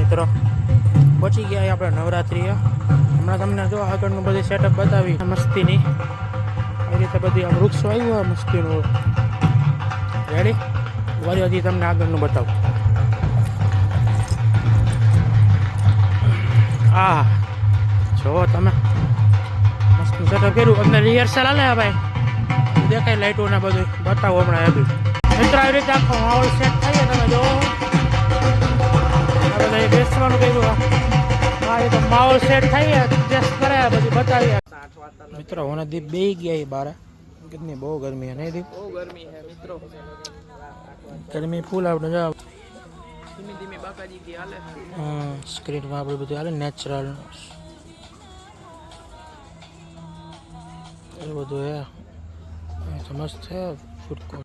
મિત્રો પહોંચી ગયા આપણે નવરાત્રિએ. હમણાં તમને જો આગળનું બધી સેટઅપ બતાવી મસ્તીની એ રીતે બધી આમ વૃક્ષો આવ્યું મસ્તીનું. રેડી વળી હજી તમને આગળનું બતાવું. હા જો તમે મસ્ત સેટઅપ કર્યું. અમને રિહર્સલ હાલે ભાઈ દેખાય લાઇટો ને બધું બતાવો હમણાં એ બી. મિત્ર આવી રીતે આખો માહોલ સેટ થાય તમે જો આ બધા બેસવાનું કર્યું. હા એ તો માહોલ સેટ થાય ટેસ્ટ કરાયા બધી બતાવી. મિત્રો ઓનદીપ બે ગયા એ બાર કેટલી બહુ ગરમી નહીં દીપ? બહુ ગરમી છે મિત્રો, ગરમી ફૂલ આપણે જો ધીમે ધીમે બાકાજી की હાલે. સ્ક્રીનમાં આપણે બધું હાલે નેચરલ એ બધું હે મસ્ત છે ફૂડ કોર્ટ.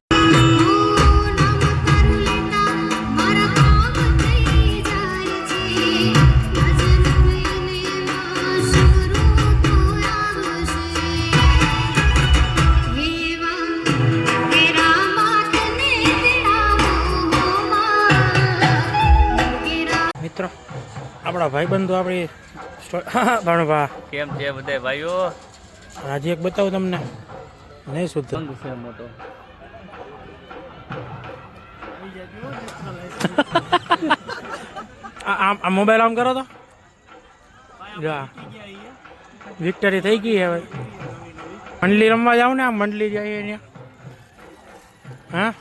મિત્રો આપણા ભાઈબંધો આપણી ભણવા કેમ છે બધા ભાઈઓ? આજે એક બતાવું તમને નહીં શુદ્ધ છે મોટો. આ મોબાઈલ આમ કરો તો જા વિક્ટરી થઈ ગઈ હવે. મંડલી રમવા જાવ ને આ મંડલી જાય અહીંયા. હા